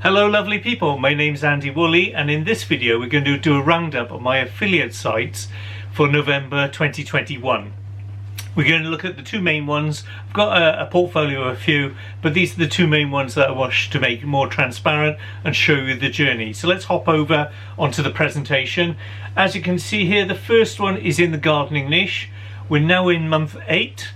Hello lovely people, my name's Andy Woolley, and in this video we're going to do a roundup of my affiliate sites for November 2021. We're going to look at the two main ones. I've got a portfolio of a few, but these are the two main ones that I wish to make more transparent and show you the journey. So let's hop over onto the presentation. As you can see here, the first one is in the gardening niche. We're now in month 8.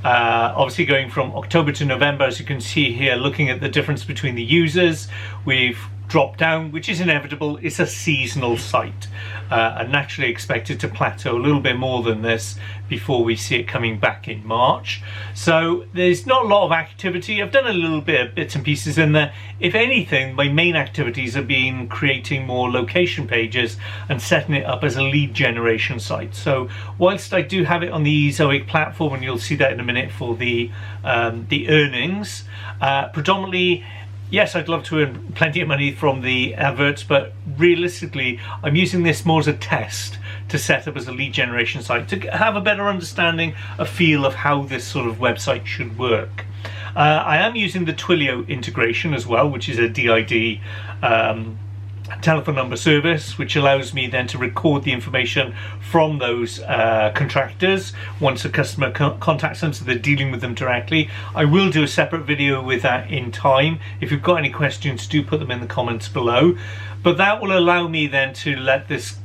Obviously going from October to November, as you can see here, looking at the difference between the users, we've dropped down, which is inevitable. It's a seasonal site, and naturally expected to plateau a little bit more than this before we see it coming back in March. So there's not a lot of activity. I've done a little bit of bits and pieces in there. If anything, my main activities have been creating more location pages and setting it up as a lead generation site. So whilst I do have it on the Zoic platform, and you'll see that in a minute for the earnings, predominantly, yes, I'd love to earn plenty of money from the adverts, but realistically, I'm using this more as a test to set up as a lead generation site, to have a better understanding, a feel of how this sort of website should work. I am using the Twilio integration as well, which is a DID telephone number service, which allows me then to record the information from those contractors once a customer contacts them, so they're dealing with them directly. I will do a separate video with that in time. If you've got any questions, do put them in the comments below. But that will allow me then to let this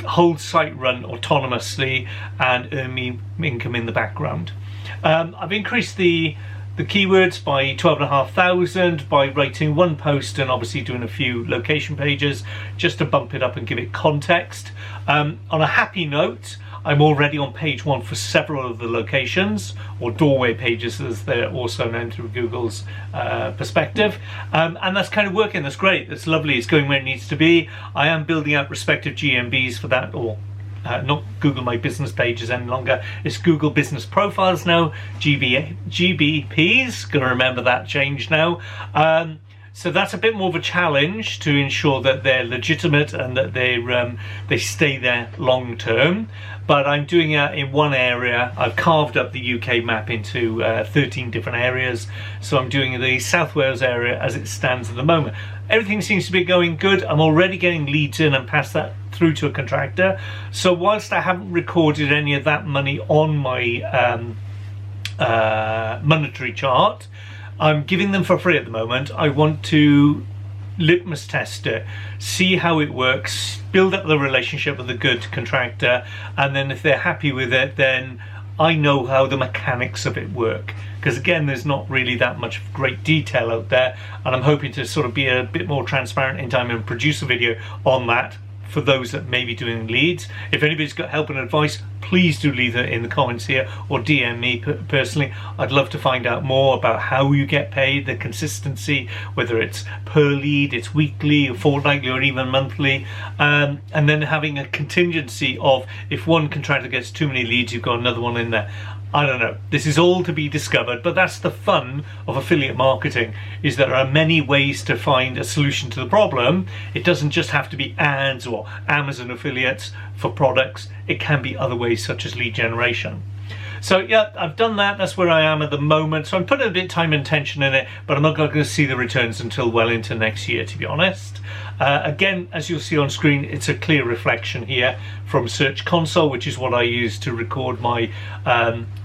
whole site run autonomously and earn me income in the background. I've increased the keywords by 12,500 by writing one post and obviously doing a few location pages just to bump it up and give it context. On a happy note, I'm already on page 1 for several of the locations, or doorway pages as they're also known through Google's perspective, and that's kind of working. That's great, that's lovely, it's going where it needs to be. I am building out respective GMBs for that, or not Google My Business pages any longer. It's Google Business Profiles now, GBPs, gonna remember that change now. So that's a bit more of a challenge to ensure that they're legitimate and that they stay there long term. But I'm doing it in one area. I've carved up the UK map into 13 different areas. So I'm doing the South Wales area as it stands at the moment. Everything seems to be going good. I'm already getting leads in and pass that through to a contractor. So whilst I haven't recorded any of that money on my monetary chart, I'm giving them for free at the moment. I want to litmus test it, see how it works, build up the relationship with a good contractor, and then if they're happy with it, then I know how the mechanics of it work. Because again, there's not really that much great detail out there, and I'm hoping to sort of be a bit more transparent in time and produce a video on that for those that may be doing leads. If anybody's got help and advice, please do leave it in the comments here, or DM me personally. I'd love to find out more about how you get paid, the consistency, whether it's per lead, it's weekly, or fortnightly, or even monthly, and then having a contingency of if one contractor gets too many leads, you've got another one in there. I don't know, this is all to be discovered, but that's the fun of affiliate marketing, is there are many ways to find a solution to the problem. It doesn't just have to be ads or Amazon affiliates for products, it can be other ways such as lead generation. So yeah, I've done that, that's where I am at the moment. So I'm putting a bit of time and attention in it, but I'm not going to see the returns until well into next year, to be honest. Again, as you'll see on screen, it's a clear reflection here from Search Console, which is what I use to record my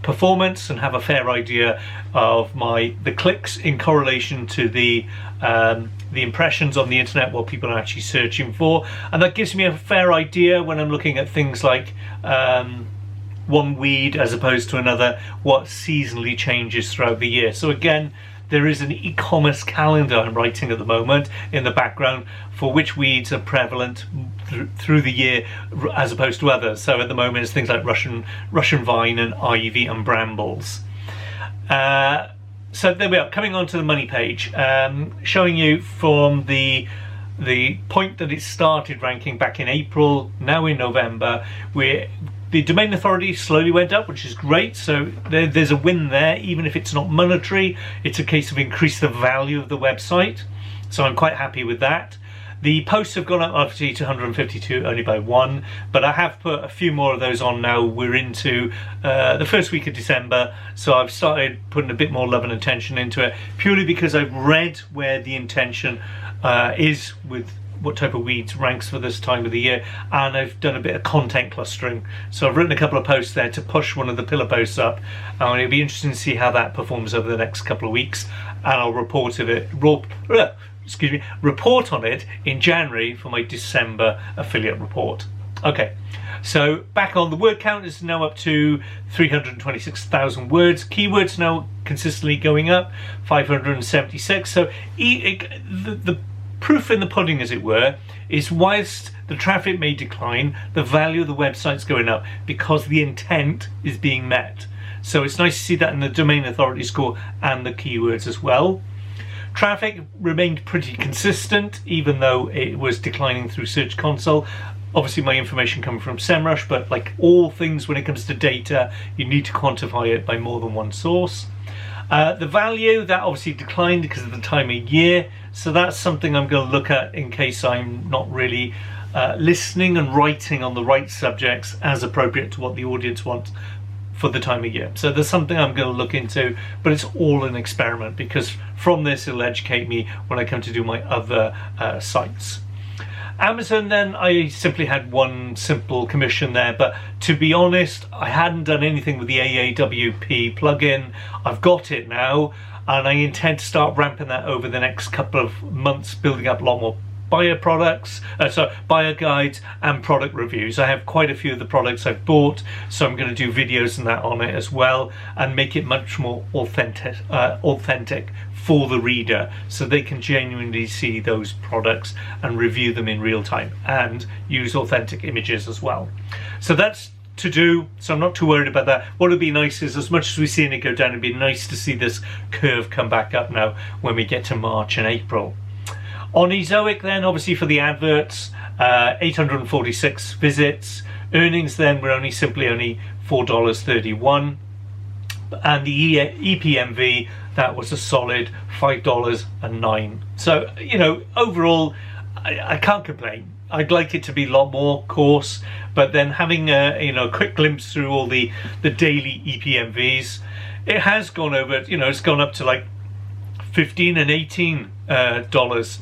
performance and have a fair idea of the clicks in correlation to the impressions on the internet, what people are actually searching for, and that gives me a fair idea when I'm looking at things like one weed as opposed to another, what seasonally changes throughout the year. So again, there is an e-commerce calendar I'm writing at the moment in the background for which weeds are prevalent through the year as opposed to others. So at the moment it's things like Russian vine and ivy and brambles. So there we are, coming on to the money page, showing you from the point that it started ranking back in April, now in November, the domain authority slowly went up, which is great. So there's a win there, even if it's not monetary. It's a case of increase the value of the website. So I'm quite happy with that. The posts have gone up obviously to 152 only by one, but I have put a few more of those on now. We're into the first week of December, so I've started putting a bit more love and attention into it, purely because I've read where the intention is with what type of weeds ranks for this time of the year, and I've done a bit of content clustering. So I've written a couple of posts there to push one of the pillar posts up, and it'll be interesting to see how that performs over the next couple of weeks, and I'll report on it in January for my December affiliate report. Okay, so back on, the word count is now up to 326,000 words. Keywords now consistently going up, 576. So the proof in the pudding, as it were, is whilst the traffic may decline, the value of the website's going up because the intent is being met. So it's nice to see that in the domain authority score and the keywords as well. Traffic remained pretty consistent, even though it was declining through Search Console. Obviously my information coming from SEMrush, but like all things when it comes to data, you need to quantify it by more than one source. The value, that obviously declined because of the time of year, so that's something I'm going to look at in case I'm not really listening and writing on the right subjects as appropriate to what the audience wants for the time of year. So there's something I'm going to look into, but it's all an experiment, because from this it'll educate me when I come to do my other sites. Amazon, then, I simply had one simple commission there, but to be honest, I hadn't done anything with the AAWP plugin. I've got it now, and I intend to start ramping that over the next couple of months, building up a lot more buyer guides and product reviews. I have quite a few of the products I've bought, so I'm going to do videos and that on it as well, and make it much more authentic for the reader, so they can genuinely see those products and review them in real time, and use authentic images as well. So that's to do, so I'm not too worried about that. What would be nice is, as much as we've seen it go down, it'd be nice to see this curve come back up now when we get to March and April. On Ezoic then, obviously for the adverts, 846 visits. Earnings then were only $4.31, and the EPMV, that was a solid $5.09. So, you know, overall, I can't complain. I'd like it to be a lot more, of course, but then having a quick glimpse through all the daily EPMVs, it has gone over, it's gone up to like $15 and $18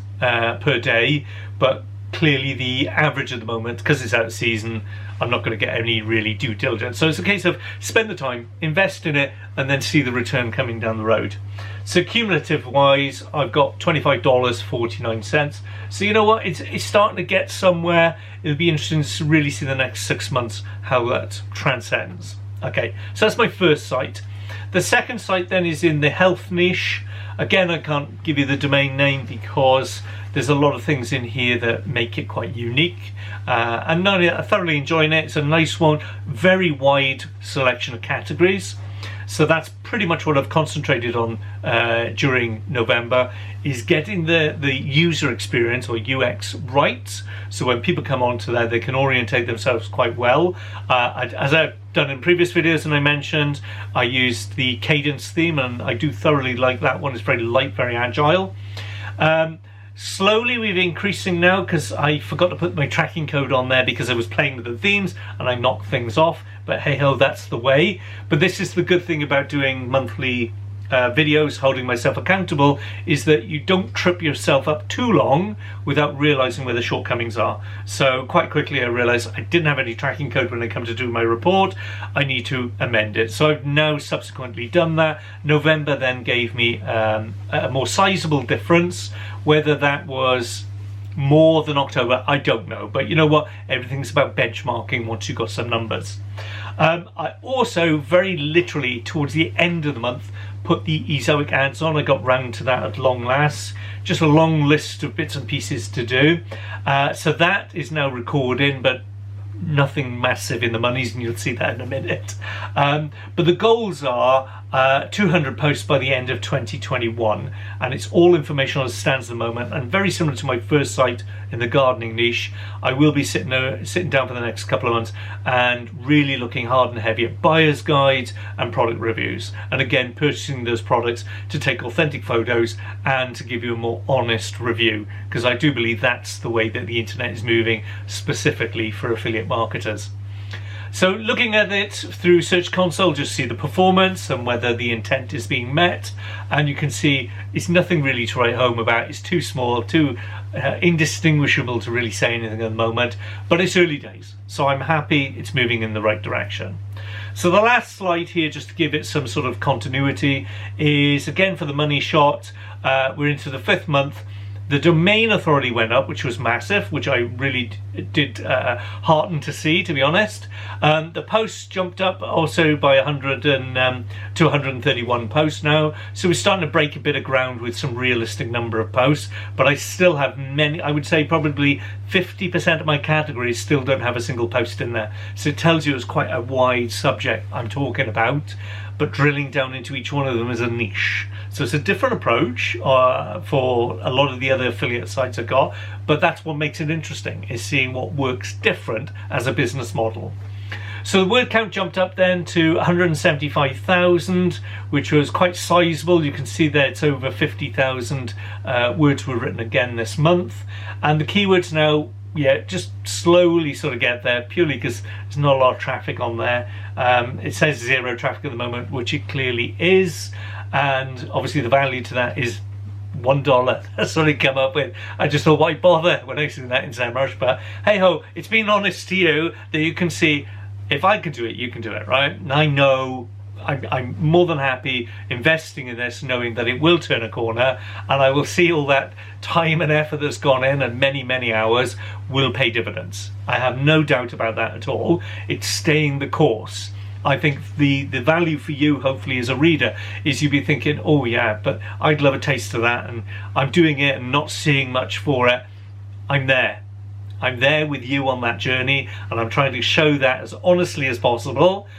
per day, but clearly the average at the moment, because it's out of season, I'm not going to get any really due diligence. So it's a case of spend the time, invest in it, and then see the return coming down the road. So cumulative wise, I've got $25.49. So you know what, it's starting to get somewhere. It'll be interesting to really see the next 6 months how that transcends. Okay, so that's my first site. The second site then is in the health niche. Again, I can't give you the domain name because there's a lot of things in here that make it quite unique. And not only I'm thoroughly enjoying it, it's a nice one, very wide selection of categories. So that's pretty much what I've concentrated on during November, is getting the user experience, or UX, right. So when people come onto there, they can orientate themselves quite well. As I've done in previous videos, and I mentioned, I used the Cadence theme, and I do thoroughly like that one. It's very light, very agile. Slowly we're increasing now, because I forgot to put my tracking code on there because I was playing with the themes and I knocked things off, but hey ho, that's the way. But this is the good thing about doing monthly videos, holding myself accountable, is that you don't trip yourself up too long without realizing where the shortcomings are. So quite quickly I realized I didn't have any tracking code when I come to do my report. I need to amend it. So I've now subsequently done that. November then gave me a more sizable difference. Whether that was more than October, I don't know, but you know what, everything's about benchmarking once you've got some numbers. I also very literally towards the end of the month put the Ezoic ads on. I got round to that at long last. Just a long list of bits and pieces to do. So that is now recording, but nothing massive in the monies, and you'll see that in a minute. But the goals are, 200 posts by the end of 2021, and it's all informational as it stands at the moment, and very similar to my first site in the gardening niche. I will be sitting down for the next couple of months and really looking hard and heavy at buyer's guides and product reviews, and again purchasing those products to take authentic photos and to give you a more honest review, because I do believe that's the way that the internet is moving, specifically for affiliate marketers. So looking at it through Search Console, just see the performance and whether the intent is being met, and you can see it's nothing really to write home about. It's too small, too indistinguishable to really say anything at the moment, but it's early days, so I'm happy it's moving in the right direction. So the last slide here, just to give it some sort of continuity, is again for the money shot. We're into the 5th month. The domain authority went up, which was massive, which I really did hearten to see, to be honest. The posts jumped up also by 100 to 131 posts now. So we're starting to break a bit of ground with some realistic number of posts, but I still have many. I would say probably 50% of my categories still don't have a single post in there. So it tells you it's quite a wide subject I'm talking about, but drilling down into each one of them is a niche. So it's a different approach for a lot of the other affiliate sites I've got, but that's what makes it interesting, is seeing what works different as a business model. So the word count jumped up then to 175,000, which was quite sizable. You can see there it's over 50,000 words were written again this month. And the keywords now, yeah, just slowly sort of get there, purely because there's not a lot of traffic on there. It says 0 traffic at the moment, which it clearly is. And obviously the value to that is $1. That's what I come up with. I just thought, why bother when I see that in SEMrush? But hey ho, it's been honest to you that you can see if I can do it, you can do it, right? And I know I'm more than happy investing in this, knowing that it will turn a corner, and I will see all that time and effort that's gone in, and many hours will pay dividends. I have no doubt about that at all. It's staying the course. I think the value for you, hopefully, as a reader, is you'll be thinking, oh yeah, but I'd love a taste of that, and I'm doing it and not seeing much for it. I'm there with you on that journey, and I'm trying to show that as honestly as possible.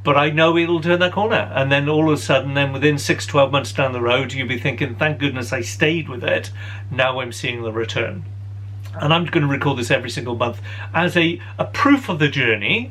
But I know it'll turn that corner, and then all of a sudden, then within 6-12 months down the road, you'll be thinking, thank goodness I stayed with it. Now I'm seeing the return. And I'm going to record this every single month as a proof of the journey,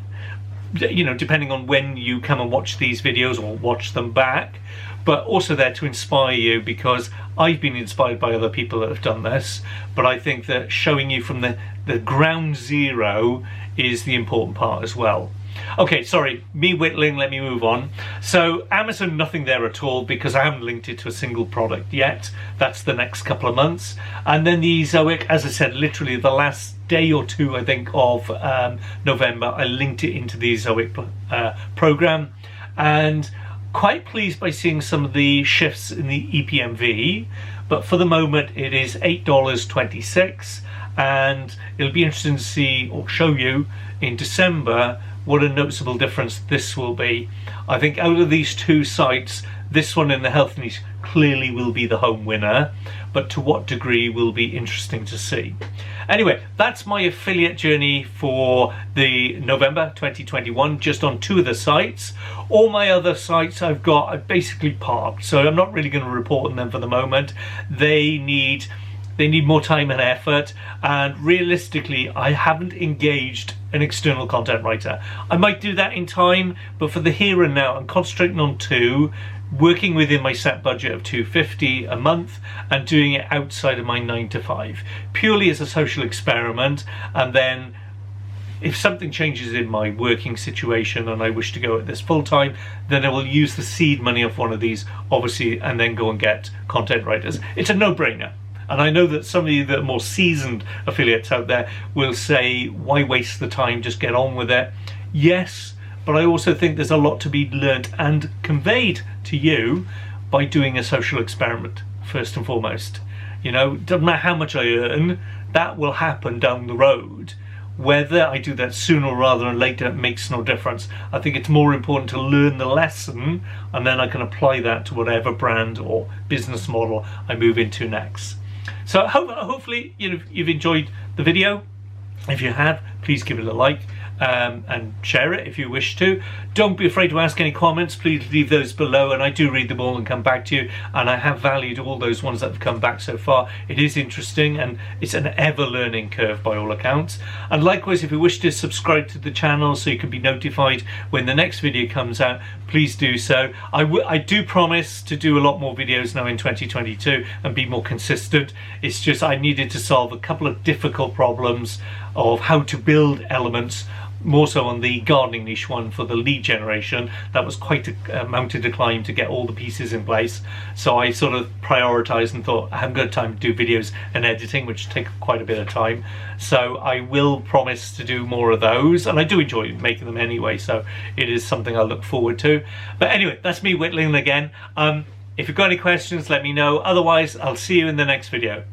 you know, depending on when you come and watch these videos or watch them back, but also there to inspire you, because I've been inspired by other people that have done this. But I think that showing you from the ground zero is the important part as well. Okay, sorry, me whittling, let me move on. So Amazon, nothing there at all, because I haven't linked it to a single product yet. That's the next couple of months. And then the Ezoic, as I said, literally the last day or two, I think, of November, I linked it into the Ezoic program, and quite pleased by seeing some of the shifts in the EPMV. But for the moment, it is $8.26, and it'll be interesting to see or show you in December what a noticeable difference this will be. I think out of these two sites, this one in the health niche clearly will be the home winner, but to what degree will be interesting to see. Anyway, that's my affiliate journey for the November 2021, just on 2 of the sites. All my other sites I've basically parked, so I'm not really going to report on them for the moment. They need more time and effort, and realistically I haven't engaged an external content writer. I might do that in time, but for the here and now I'm concentrating on 2, working within my set budget of $250 a month, and doing it outside of my 9 to 5, purely as a social experiment. And then if something changes in my working situation and I wish to go at this full time, then I will use the seed money of one of these, obviously, and then go and get content writers. It's a no-brainer. And I know that some of you that are more seasoned affiliates out there will say, why waste the time, just get on with it. Yes, but I also think there's a lot to be learnt and conveyed to you by doing a social experiment, first and foremost. You know, it doesn't matter how much I earn, that will happen down the road. Whether I do that sooner rather than later makes no difference. I think it's more important to learn the lesson, and then I can apply that to whatever brand or business model I move into next. So hopefully you've enjoyed the video. If you have, please give it a like. and share it if you wish to. Don't be afraid to ask any comments. Please leave those below, and I do read them all and come back to you, and I have valued all those ones that have come back so far. It is interesting, and it's an ever learning curve by all accounts. And likewise, if you wish to subscribe to the channel so you can be notified when the next video comes out, please do so. I do promise to do a lot more videos now in 2022 and be more consistent. It's just I needed to solve a couple of difficult problems of how to build elements, more so on the gardening niche one for the lead generation. That was quite a mountain to climb to get all the pieces in place, so I sort of prioritized and thought I haven't got time to do videos and editing, which take quite a bit of time. So I will promise to do more of those, and I do enjoy making them anyway, so it is something I look forward to. But anyway, that's me whittling again. If you've got any questions, let me know. Otherwise, I'll see you in the next video.